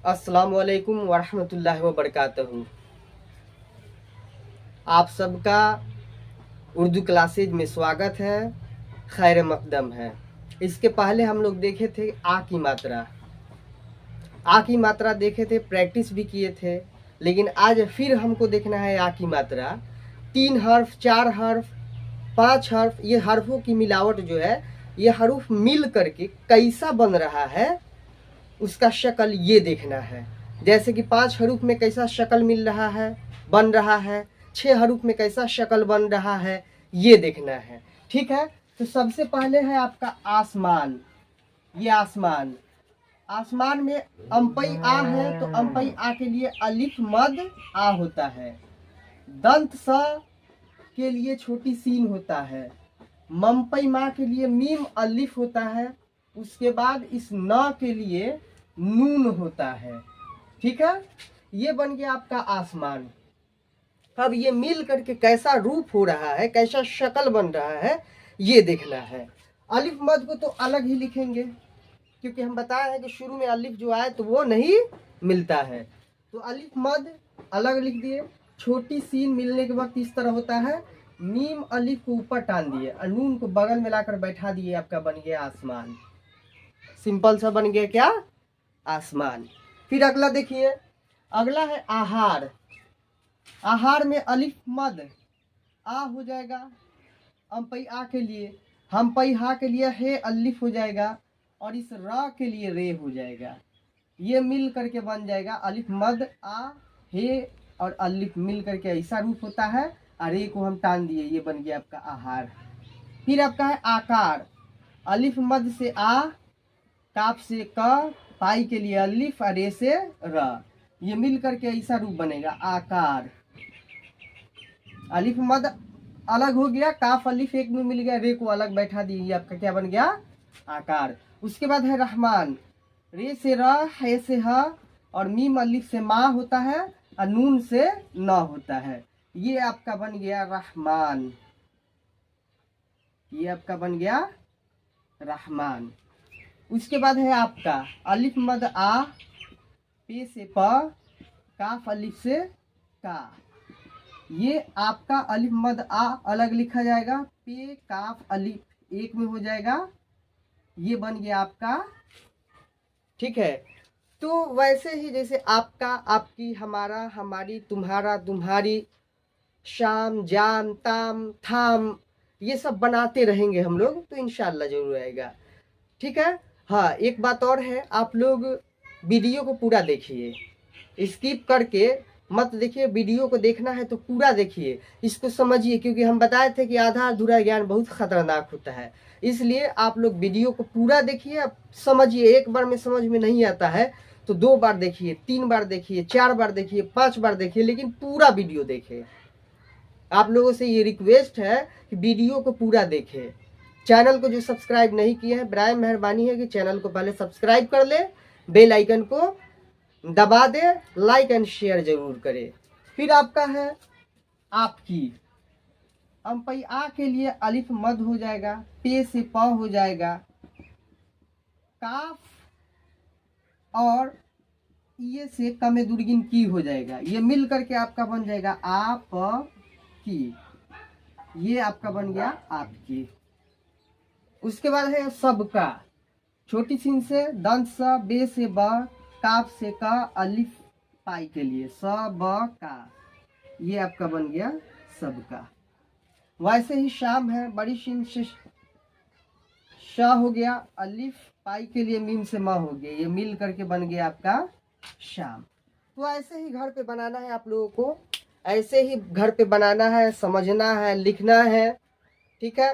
अस्सलामुअलैकुम वरहमतुल्लाहि वबरकातुहू। आप सबका उर्दू क्लासेज में स्वागत है, खैर मकदम है। इसके पहले हम लोग देखे थे आ की मात्रा देखे थे, प्रैक्टिस भी किए थे। लेकिन आज फिर हमको देखना है आ की मात्रा। 3 हर्फ, 4 हर्फ, 5 हर्फ, ये हर्फों की मिलावट जो है, ये हरूफ मिल करके कैसा बन रहा है उसका शक्ल ये देखना है। जैसे कि 5 हरूफ में कैसा शक्ल मिल रहा है, बन रहा है, 6 हरूफ में कैसा शक्ल बन रहा है, ये देखना है। ठीक है, तो सबसे पहले है आपका आसमान। ये आसमान, आसमान में अम्पई आ है, तो अम्पई आ के लिए अलिफ मद आ होता है। दंत स के लिए छोटी सीन होता है। मम्पई माँ के लिए मीम अलिफ होता है। उसके बाद इस न के लिए नून होता है। ठीक है, ये बन गया आपका आसमान। अब ये मिल करके कैसा रूप हो रहा है, कैसा शक्ल बन रहा है, ये देखना है। अलिफ मद को तो अलग ही लिखेंगे, क्योंकि हम बताए हैं कि शुरू में अलिफ जो आए तो वो नहीं मिलता है। तो अलिफ मद अलग लिख दिए। छोटी सीन मिलने के वक्त इस तरह होता है, मीम अलिफ को ऊपर टान दिए और नून को बगल में लाकर बैठा दिए, आपका बन गया आसमान। सिंपल सा बन गया क्या, आसमान। फिर अगला देखिए, अगला है आहार। आहार में अलिफ मद आ हो जाएगा अम्पई आ के लिए, हमपई हा के लिए हे अलिफ हो जाएगा और इस र के लिए रे हो जाएगा। ये मिल करके बन जाएगा अलिफ मद आ हे और अलिफ मिल करके ऐसा रूप होता है। और रे को हम टान दिए, ये बन गया आपका आहार। फिर आपका है आकार। अलिफ मद से आ, काफ से क, पाई के लिए अलिफ और रे से र, ये मिल करके ऐसा रूप बनेगा आकार। अलिफ मद अलग हो गया, काफ अलिफ एक में मिल गया, रे को अलग बैठा दी, ये आपका क्या बन गया, आकार। उसके बाद है रहमान। रे से र, हे से ह और मीम अलिफ से मा होता है और नून से न होता है, ये आपका बन गया रहमान। ये आपका बन गया रहमान। उसके बाद है आपका अलिफ मद आ, पे से प, काफ अलिफ से का, ये आपका अलिफ मद आ अलग लिखा जाएगा, पे काफ अलिफ एक में हो जाएगा, ये बन गया आपका। ठीक है, तो वैसे ही जैसे आपका, आपकी, हमारा, हमारी, तुम्हारा, तुम्हारी, शाम, जाम, ताम, थाम, ये सब बनाते रहेंगे हम लोग, तो इंशाल्लाह जरूर आएगा। ठीक है। हाँ, एक बात और है, आप लोग वीडियो को पूरा देखिए, स्किप करके मत देखिए। वीडियो को देखना है तो पूरा देखिए, इसको समझिए, क्योंकि हम बताए थे कि आधा अधूरा ज्ञान बहुत खतरनाक होता है। इसलिए आप लोग वीडियो को पूरा देखिए, अब समझिए। एक बार में समझ में नहीं आता है तो 2 बार देखिए, 3 बार देखिए, 4 बार देखिए, 5 बार देखिए, लेकिन पूरा वीडियो देखिए। आप लोगों से ये रिक्वेस्ट है कि वीडियो को पूरा देखें। चैनल को जो सब्सक्राइब नहीं किए हैं, बराए मेहरबानी है कि चैनल को पहले सब्सक्राइब कर ले, बेल आइकन को दबा दे, लाइक एंड शेयर जरूर करें। फिर आपका है आपकी। अम्पई आ के लिए अलिफ मद हो जाएगा, पे से प हो जाएगा, काफ और ये से कमे दुर्गिन की हो जाएगा, ये मिल करके आपका बन जाएगा आप की, ये आपका बन गया आपकी। उसके बाद है सबका। छोटी सीन से दंत स, बे से ब, काफ से का, अलिफ पाई के लिए सब का, ये आपका बन गया सबका। वैसे ही शाम है, बड़ी सीन से श हो गया, अलिफ पाई के लिए मीम से म हो गया, ये मिल करके बन गया आपका शाम। तो ऐसे ही घर पे बनाना है आप लोगों को, ऐसे ही घर पे बनाना है, समझना है, लिखना है। ठीक है।